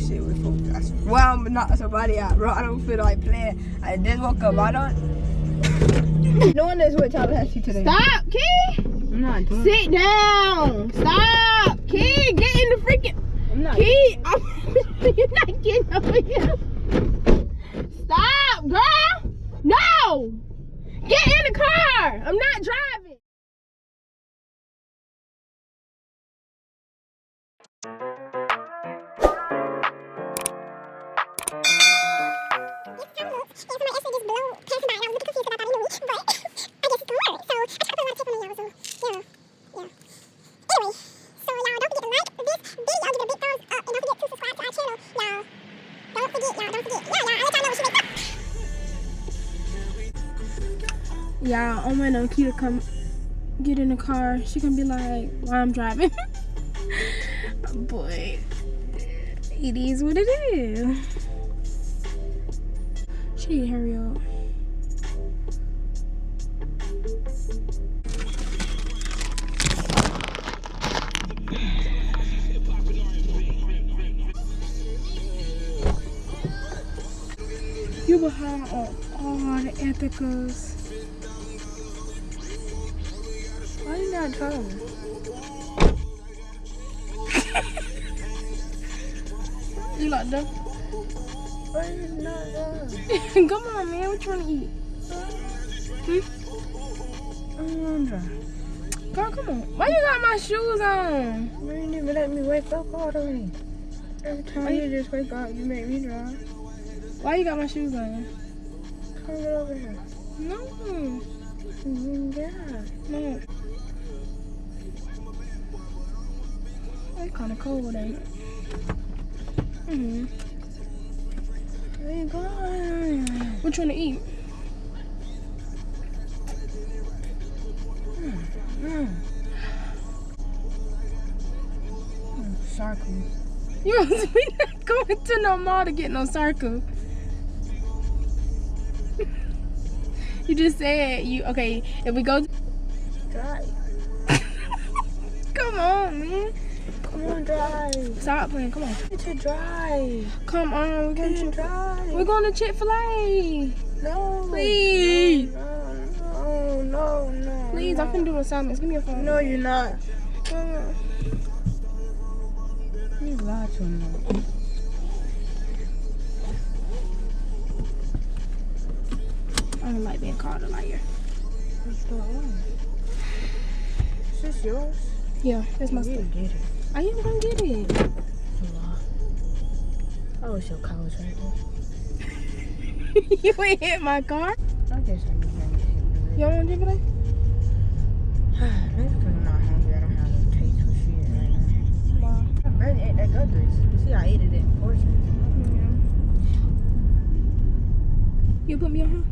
shit with folks. I swear I'm not somebody out, bro. I don't feel like playing. I just woke up. I don't. Doing this with Tallahassee today. Stop, Key. I'm not doing Sit down. Stop, Key. Get in the freaking. I'm not. Key, you're not getting over here. Stop, girl. No. Get in the car. I'm not driving. Y'all, I'm waiting on Key to come get in the car. She can be like, why I'm driving. But it is what it is. She need to hurry up. You behind on all the ethicals. Why you not driving? You locked up? Why you not driving? Come on, man. What you trying to eat? I'm gonna drive. Girl, come on. Why you got my shoes on? You didn't even let me wake up all the way. Every time Why you just wake up, you make me drive. Why you got my shoes on? Come get over here. No. Yeah. No. It's kind of cold, ain't it? Where you going? What you trying to eat? Circle. We not going to no mall to get no circle. You just said okay, if we go Drive. Come on, man. Come on, drive. Stop playing, come on. To drive. Come on, we're going to drive. We're going to Chick-fil-A. No. Please. No. Please, I'm finna do assignments. Give me your phone. No, you're not. You lied to me. I don't like being called a liar. What's going on? Is this yours? Yeah, that's my You stuff. get it. I am gonna get it. I wish your car was right there. You ain't hit my car. I guess I need to You don't want to drink it? Maybe because I'm not hungry, I don't have no taste for shit right now. Wow. I barely ate that gut grease. You see, I ate it in portions. You put me on here?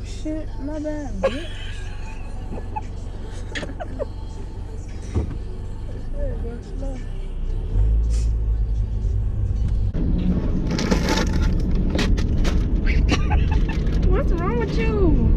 Shit, my bad, bitch. What's wrong with you?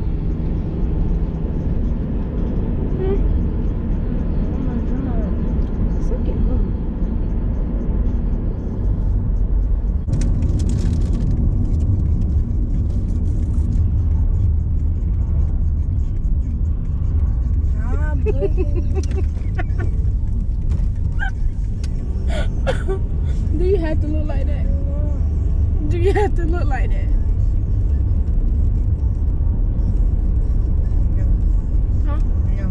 Do you have to look like that? Do you have to look like that? Huh? No.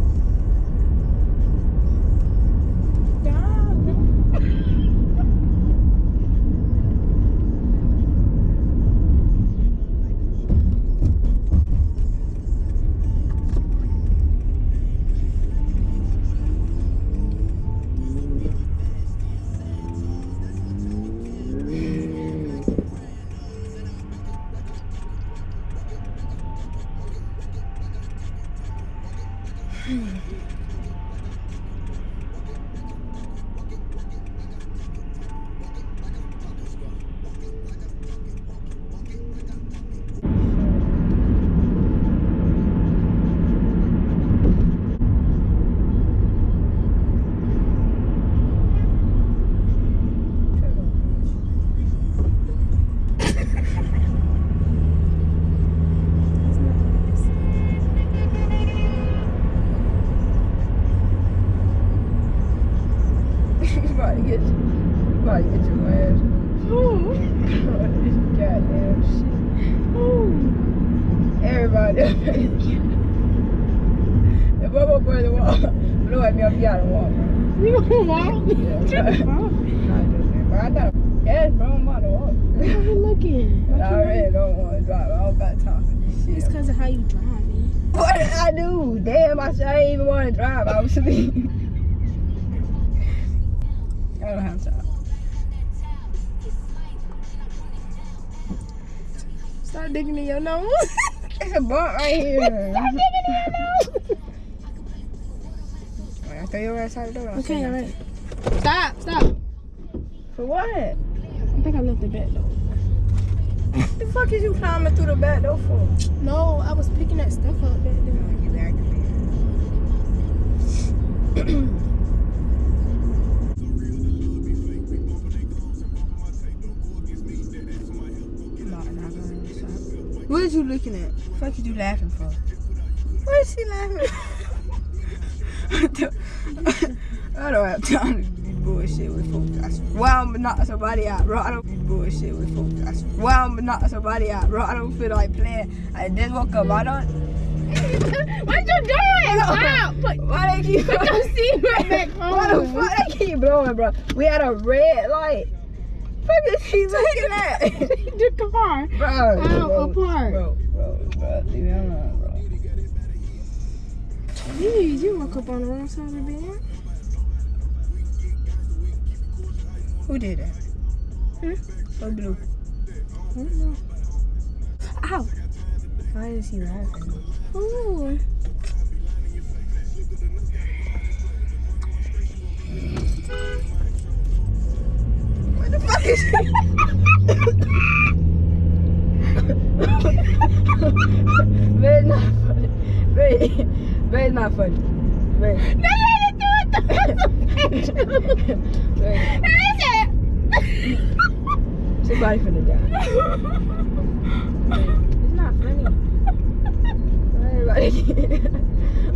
right there. If I'm up on the wall, blow at me up, you gotta walk, bro. You gonna walk? Yeah, bro. Not joking, bro. I gotta, yes, bro, I'm about to walk. Where are you looking? I already don't want to drive. I don't got time for this shit. It's because of how you drive, man. What did I do? Damn, I didn't even want to drive. I was asleep. I don't have time. Start digging in your nose. It's a bump right here. Start digging in your nose. Wait, I throw your ass out the door. Okay, alright. Stop. For what? I think I left the bed though. What the fuck is you climbing through the back door for? No, I was picking that stuff up back there. You aggravated. What is you looking at? What the fuck is you laughing for? What is she laughing at? I don't have time to be bullshit with folks. I swear I'm knock somebody out, bro. I don't be bullshit with folks. I swear I'm knock somebody out, bro. I don't feel like playing. I just woke up. I don't. What you doing? Stop. Why they keep Put your seat right back home. Why the fuck they keep blowing, bro? We had a red light. Fuck is she looking at? The car. Bro, apart. Bro, leave me alone, bro. Jeez, you woke up on the wrong side of the bed. Who did that? So blue. I don't know. Ow. Why is he laughing? Ooh. What the fuck is he? Very not funny. Very not funny. Very. No, do it. Very. Somebody finna die. It's not funny.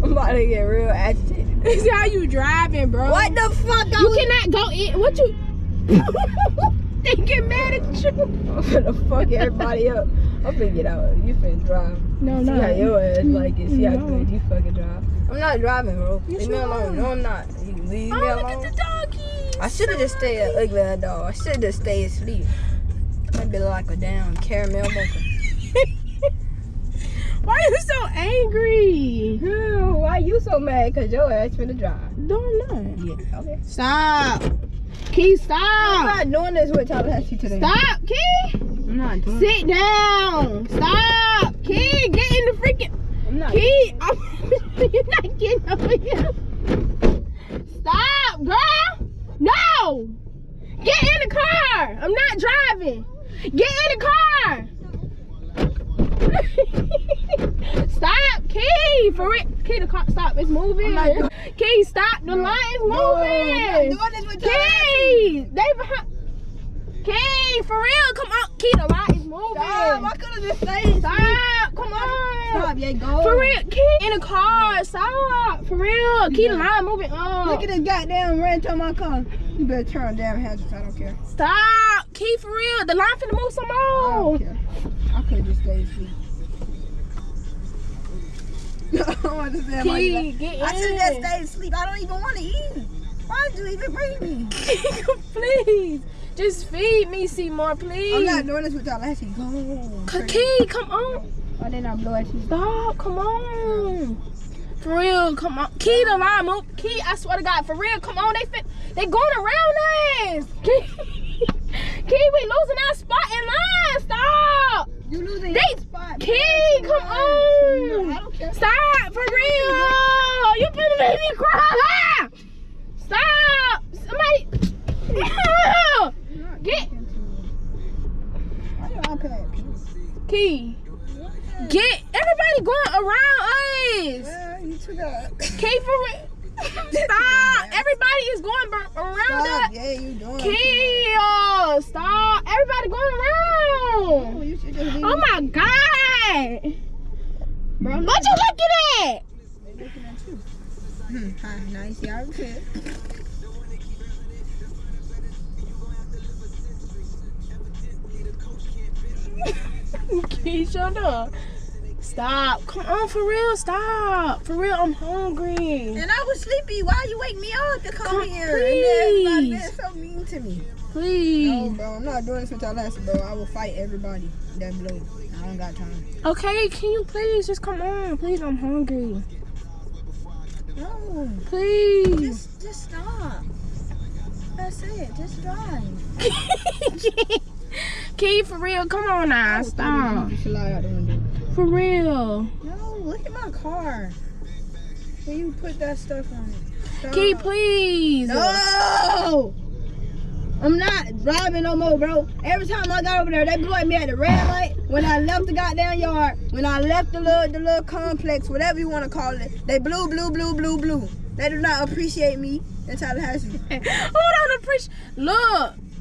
I'm about to get real agitated. This is how you driving, bro. What the fuck? You cannot go in. What you? They get mad at you. I'm finna fuck everybody up. I'm finna get out. You finna drive. No, See how your ass like it. See how No. good you fucking drive. I'm not driving, bro. Yes, Leave me you alone. are. No, I'm not. You leave me Oh, alone. look at the doggies. I should have just stayed an ugly ass dog. I should have just stayed asleep. I'd be like a damn caramel mocha. Why are you so angry? Why you so mad? Cause your ass finna drive. No, I'm not. Yeah. Okay. Stop. Key, I'm stop. not doing this with Tallahassee today. Stop, Key. I'm not doing Sit down. Stop. Key, get in the freaking. I'm not. Key, you're not getting over here. Stop, girl. No. Get in the car. I'm not driving. Get in the car. Stop, Key. For it. Key, the car. Stop. It's moving. Key, stop. The line is moving. I'm not doing this with Key, they behind. Key, for real, come on. Key, the light is moving. Stop. I could have just stayed. Stop, come on. Stop, yeah, go. For real, Key, in the car. Stop, for real. Key, the line moving up. Look at this goddamn red to my car. You better turn damn hazards. I don't care. Stop, Key, for real. The line finna move some I don't more. care. I could have just stayed asleep. I don't understand why you Key, get in. I should have just stayed asleep. I don't even want to eat. Why did you even bring me? Please, just feed me, Seymour, please. I'm not doing this with y'all. Let's go. Key, come on. Why didn't I blow at you? Stop, come on. For real, come on. Key, the line move. Key, I swear to God, for real, come on. They going around us. Key, we losing our spot in line. Stop. You losing your spot. Key, come on. I don't care. Stop, for real. You finna make me cry. Stop. Somebody. Get. Why your iPad? Key. Get. Everybody going around us. Well, you took a... Key, for real. Stop. Everybody is going around Stop. us. Yeah, you doing Key, stop. Everybody going around. Oh, you should just leave Oh me. my God. Bro, I'm What you looking at? They looking at you. Hi, nice. Y'all good. Key, shut up. Stop. Come on, for real. Stop. For real, I'm hungry. And I was sleepy. Why you wake me up to come here? Please. And everybody been so mean to me. Please. No, bro. I'm not doing this with y'all last, bro. I will fight everybody that blow. I don't got time. Okay, can you please just come on? Please, I'm hungry. No. Please. Just stop. That's it. Just drive. Key, for real, come on now. Stop. For real. No, look at my car. When you put that stuff on it. Stop. Key, please. No! I'm not driving no more, bro. Every time I got over there, they blew at me at the red light. When I left the goddamn yard, when I left the little complex, whatever you want to call it, they blew. They do not appreciate me in Tallahassee. Who don't appreciate?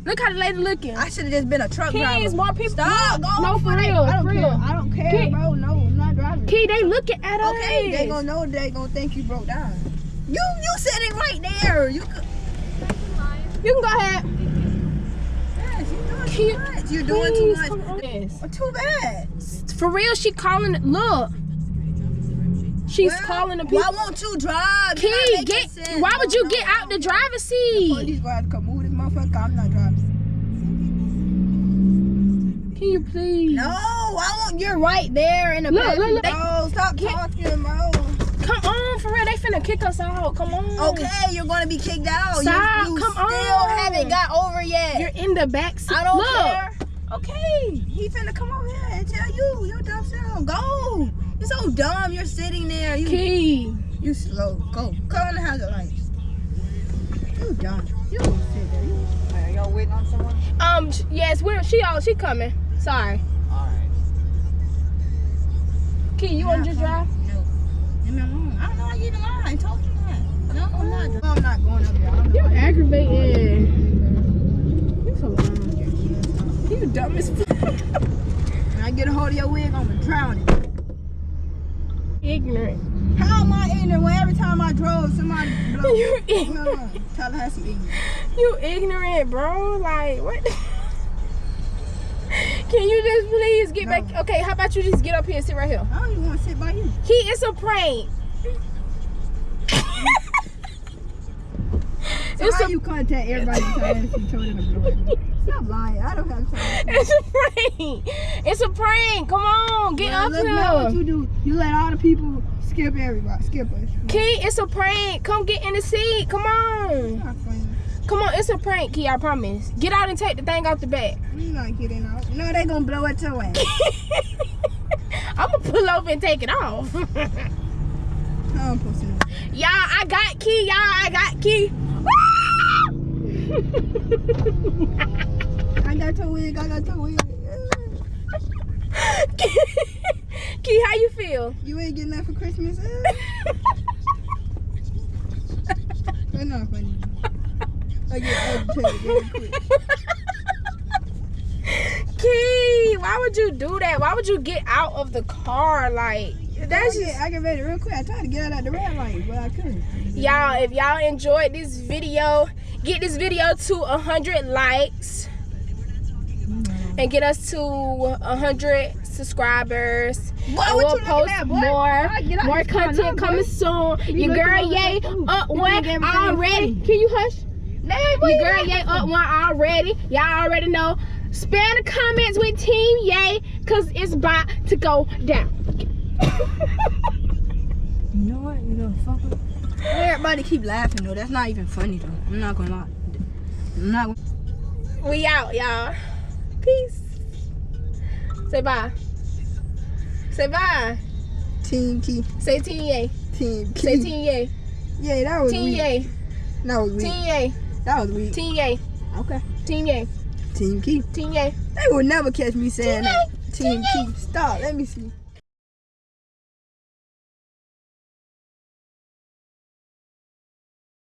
Look how the lady looking. I should have just been a truck driver. Keys, more people. Stop. Go No, for real. I don't For care. real. I don't care, Key. bro. No, I'm not driving. Key, they looking at us. Okay, they gonna know they gonna think you broke down. You sitting right there. You can You can go ahead. Yes, Key, you're doing too much. come on. Yes. Too bad. For real, she calling. Look. She's calling the people. Why won't you drive? Key, why would you get out the driver's seat? Police gonna have to come move this motherfucker. I'm not driving. Can you please? No, you're right there in the back. Look. No, stop talking, bro. Come on, for real, they finna kick us out. Come on. Okay, you're gonna be kicked out. Stop, You come still on. haven't got over yet. You're in the back seat. I don't Look. care. Okay, he finna come over here and tell you, your dumb self, go. You're so dumb. You're sitting there. Key. You slow. Go. Cut on the hazard lights. You dumb. You don't sit there. Are y'all waiting on someone? Yes, she coming. Sorry. Alright. Key, you wanna just drive? No. Leave me alone. I don't know why you lying. I told you that. No, I'm not. No, I'm not going up there. I don't know. You're aggravating. You're so dumb. You dumb as fuck. When I get a hold of your wig, I'm gonna drown it. Ignorant. How am I ignorant when every time I drove, somebody blew? You ignorant. Tallahassee ignorant. You ignorant, bro. Like, what? Can you just please get back? Okay, how about you just get up here and sit right here? I don't even want to sit by you. It's a prank. So how you contact everybody and told them to blow it? Stop lying. I don't have time. It's a prank. It's a prank. Come on, get up Look here. now what you do. You let all the people skip everybody. Skip us. Key, it's a prank. Come get in the seat. Come on. Not funny. Come on, it's a prank, Key, I promise. Get out and take the thing off the back. You not getting out. No, they gonna blow it your ass. I'm gonna pull over and take it off. I'm posting it. Y'all, I got Key. I got Key. I got your wig. Key, how you feel? You ain't getting that for Christmas. That's not funny. I get agitated very quick. Key, why would you do that? Why would you get out of the car? Like, that's just... I get ready real quick. I tried to get out at the red light, but I couldn't. Y'all, if y'all enjoyed this video, get this video to 100 likes. And get us to 100 subscribers. Boy, and we'll post more content coming soon. Your girl Yay up one already. Can you hush? Your girl Yay up one already. Y'all already know. Spam the comments with Team Yay, cause it's about to go down. You know what? You know, fuck it. Everybody keep laughing though. That's not even funny though. I'm not gonna lie. We out, y'all. Peace. Say bye. Say bye. Team Key. Say Team Yay. Team Key. Say Team Yay. Yeah, that was Team weak. Yay. That was weak. Team Yay. That was weak. Team Yay. Okay. Team Yay. Team Key. Team Yay. They will never catch me saying that. Team Key. Stop. Let me see.